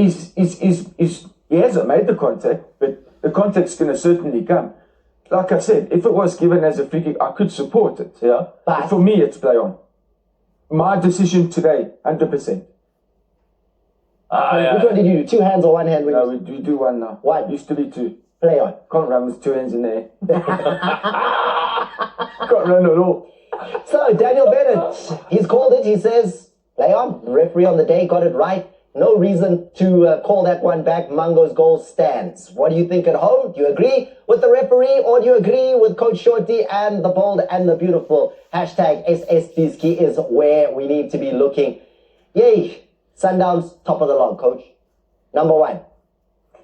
hasn't made the contact, but the contact's going to certainly come. Like I said, if it was given as a free kick, I could support it. Yeah. But for me, it's play on. My decision today, 100%. Which one did you do? 2 hands or 1 hand? No, we do one now. Why? Used to be 2. Play on. Can't run with 2 hands in there. Can't run at all. So, Daniel Bennett, he's called it. He says, play on. The referee on the day got it right. No reason to call that one back. Mango's goal stands. What do you think at home? Do you agree with the referee, or do you agree with Coach Shorty and the bold and the beautiful? Hashtag SSDiski is where we need to be looking. Yay! Sundowns, top of the log, Coach. Number 1.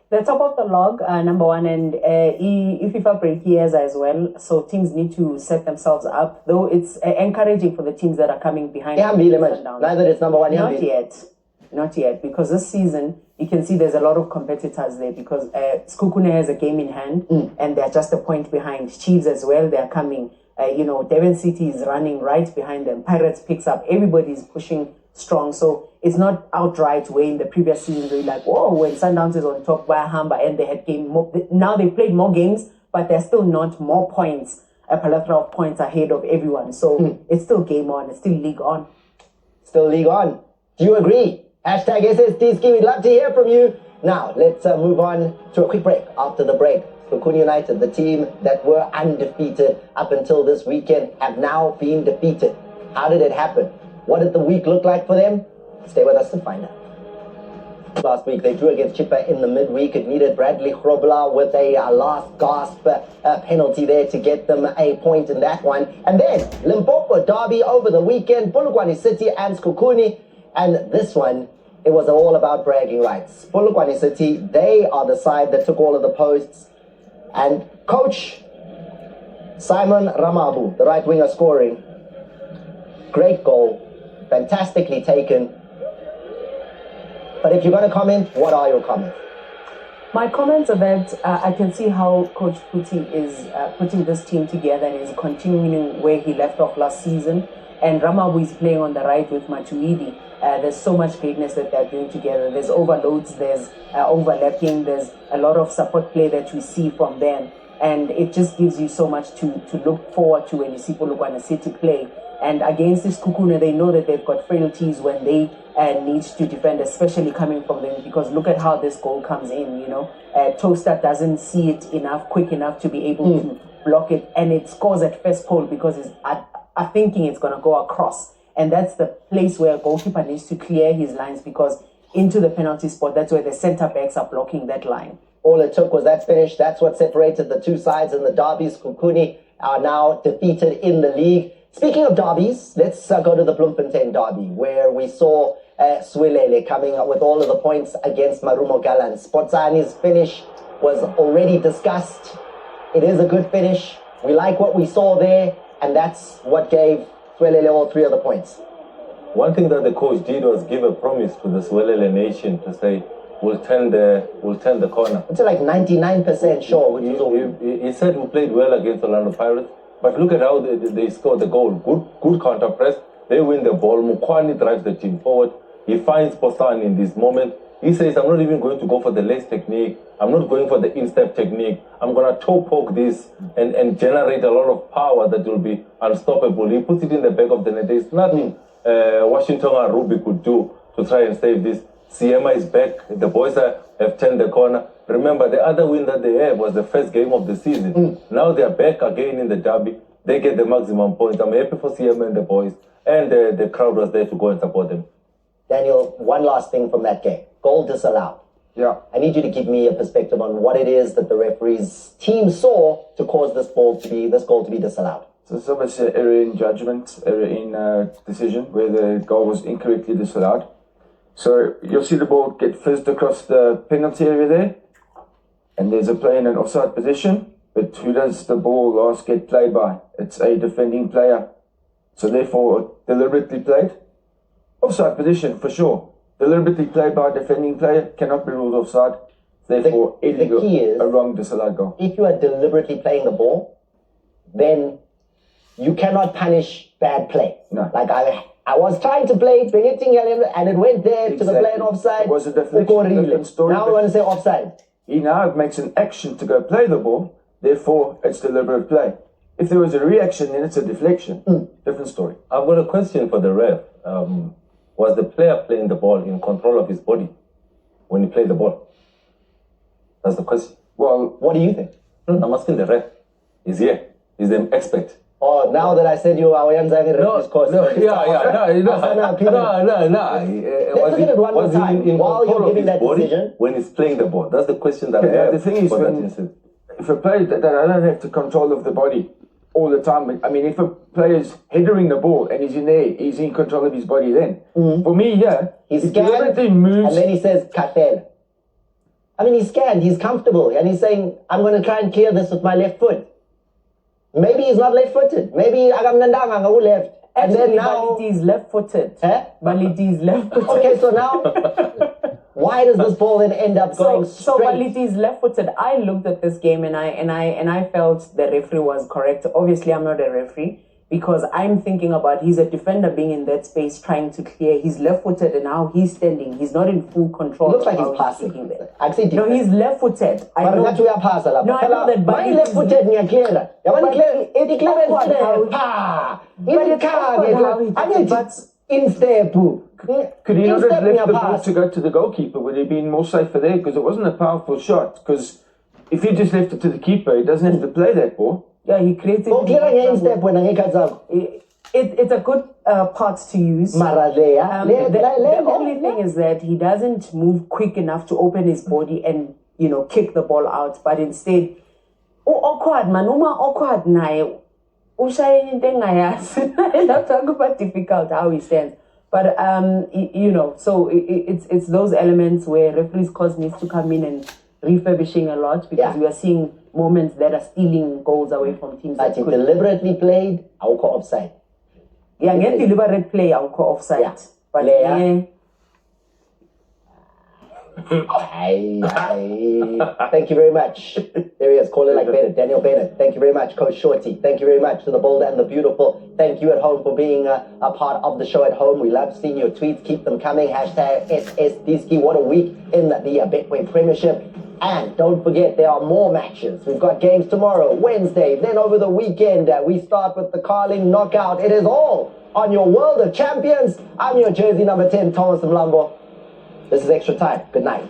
The top of the log, number 1, and FIFA break years as well. So teams need to set themselves up. Though it's encouraging for the teams that are coming behind. Neither is number 1. Not yet, because this season you can see there's a lot of competitors there, because Skukune has a game in hand and they're just a point behind. Chiefs as well, they're coming. Devon City is running right behind them. Pirates picks up. Everybody's pushing strong. So it's not outright where in the previous season they're like, whoa, when Sundowns is on top by Hamba and they had game more. Now they played more games, but they're still not more points, a plethora of points ahead of everyone. So it's still game on. It's still league on. Still league on. Do you agree? Hashtag SSDiski, we'd love to hear from you. Now, let's move on to a quick break. After the break, Mokoena United, the team that were undefeated up until this weekend, have now been defeated. How did it happen? What did the week look like for them? Stay with us to find out. Last week, they drew against Chippa in the midweek. It needed Bradley Grobler with a last gasp penalty there to get them a point in that one. And then, Limpopo derby over the weekend, Polokwane City and Skukuni. And this one, it was all about bragging rights. Polokwane City, they are the side that took all of the posts. And Coach Simon Ramabu, the right winger scoring, great goal, fantastically taken. But if you're going to comment, what are your comments? My comments are that I can see how Coach Puti is putting this team together and is continuing where he left off last season. And Ramabu is playing on the right with Matuidi. There's so much greatness that they're doing together. There's overloads, there's overlapping, there's a lot of support play that we see from them. And it just gives you so much to look forward to when you see Polokwane City play. And against this Kukune, they know that they've got frailties when they need to defend, especially coming from them, because look at how this goal comes in, Toaster doesn't see it quick enough to be able to block it, and it scores at first pole because it's thinking it's going to go across. And that's the place where a goalkeeper needs to clear his lines, because into the penalty spot, that's where the centre backs are blocking that line. All it took was that finish. That's what separated the two sides in the derbies. Kukuni are now defeated in the league. Speaking of derbies, let's go to the Bloemfontein derby, where we saw Swelele coming up with all of the points against Marumo Gallants. Spotsani's finish was already discussed. It is a good finish. We like what we saw there, and that's what gave Swelele all 3 of the points. One thing that the coach did was give a promise to the Swelele nation to say, we'll turn the corner. It's like 99% sure. Which is he said we played well against Orlando Pirates, but look at how they scored the goal. Good counter press. They win the ball. Mokoena drives the team forward. He finds Postan in this moment. He says, I'm not even going to go for the lace technique. I'm not going for the instep technique. I'm going to toe poke this and generate a lot of power that will be unstoppable. He puts it in the back of the net. There's nothing Washington and Ruby could do to try and save this. Siema is back. The boys have turned the corner. Remember, the other win that they had was the first game of the season. Now they're back again in the derby. They get the maximum points. I'm happy for Siema and the boys. And the crowd was there to go and support them. Daniel, one last thing from that game. Goal disallowed. Yeah. I need you to give me a perspective on what it is that the referee's team saw to cause this goal to be disallowed. So it's obviously an error in judgment, error in decision, where the goal was incorrectly disallowed. So you'll see the ball get fizzed across the penalty area there, and there's a player in an offside position, but who does the ball last get played by? It's a defending player. So therefore, deliberately played. Offside position, for sure. Deliberately played by a defending player cannot be ruled offside. Therefore, illegal, the key is, a wrong disallowed goal. If you are deliberately playing the ball, then you cannot punish bad play. No. Like I was trying to play it, and it went there to the player offside. It was a different story. Now we want to say offside. He now makes an action to go play the ball, therefore it's deliberate play. If there was a reaction, then it's a deflection. Different story. I've got a question for the ref. Was the player playing the ball in control of his body when he played the ball? That's the question. Well, what do you think? No, I'm asking the ref. He's here. He's the expert. Oh, now that I said you are No. Let's look at it one more time. While you're giving that decision, when he's playing the ball, that's the question that I have. The thing is, if a player that I don't have to control of the body all the time. I mean, if a player's headering the ball and he's in there, he's in control of his body then. For me, yeah, he scanned moves, and then he says, "Katel." I mean, he's scanned, he's comfortable, and he's saying, "I'm going to try and clear this with my left foot." Maybe he's not left-footed. Maybe Agamnandanga who left. And then now Baliti's left-footed. Baliti's left-footed. Okay, so now why does this ball then end up going straight? So Baliti's left-footed. I looked at this game and I felt the referee was correct. Obviously, I'm not a referee because I'm thinking about he's a defender being in that space trying to clear. He's left-footed and now he's standing. He's not in full control. Looks like he's passing. I'd say no, he's left-footed. I know that we are passing. No, I know that. My left-footed near clear. In step. Could he not have left the ball to go to the goalkeeper? Would he have been more safer there? Because it wasn't a powerful shot. Because if he just left it to the keeper, he doesn't have to play that ball. Yeah, he created. It's a good part to use. The only thing is that he doesn't move quick enough to open his body and kick the ball out, but instead, awkward man, awkward nae. That's difficult how he stands. But so it's those elements where referees' cause needs to come in and refurbishing a lot because we are seeing moments that are stealing goals away from teams. But he deliberately played, I'll call offside. Yeah, get deliberate play, I'll call offside. Yeah. But Thank you very much. There he is, calling like Bennett, Daniel Bennett. Thank you very much, Coach Shorty. Thank you very much to the bold and the beautiful. Thank you at home for being a part of the show at home. We love seeing your tweets. Keep them coming. #SSDiski. What a week in the Betway Premiership. And don't forget, there are more matches. We've got games tomorrow, Wednesday, then over the weekend. We start with the Carling Knockout. It is all on your World of Champions. I'm your jersey number 10, Thomas Mlambo. This is Extra Time. Good night.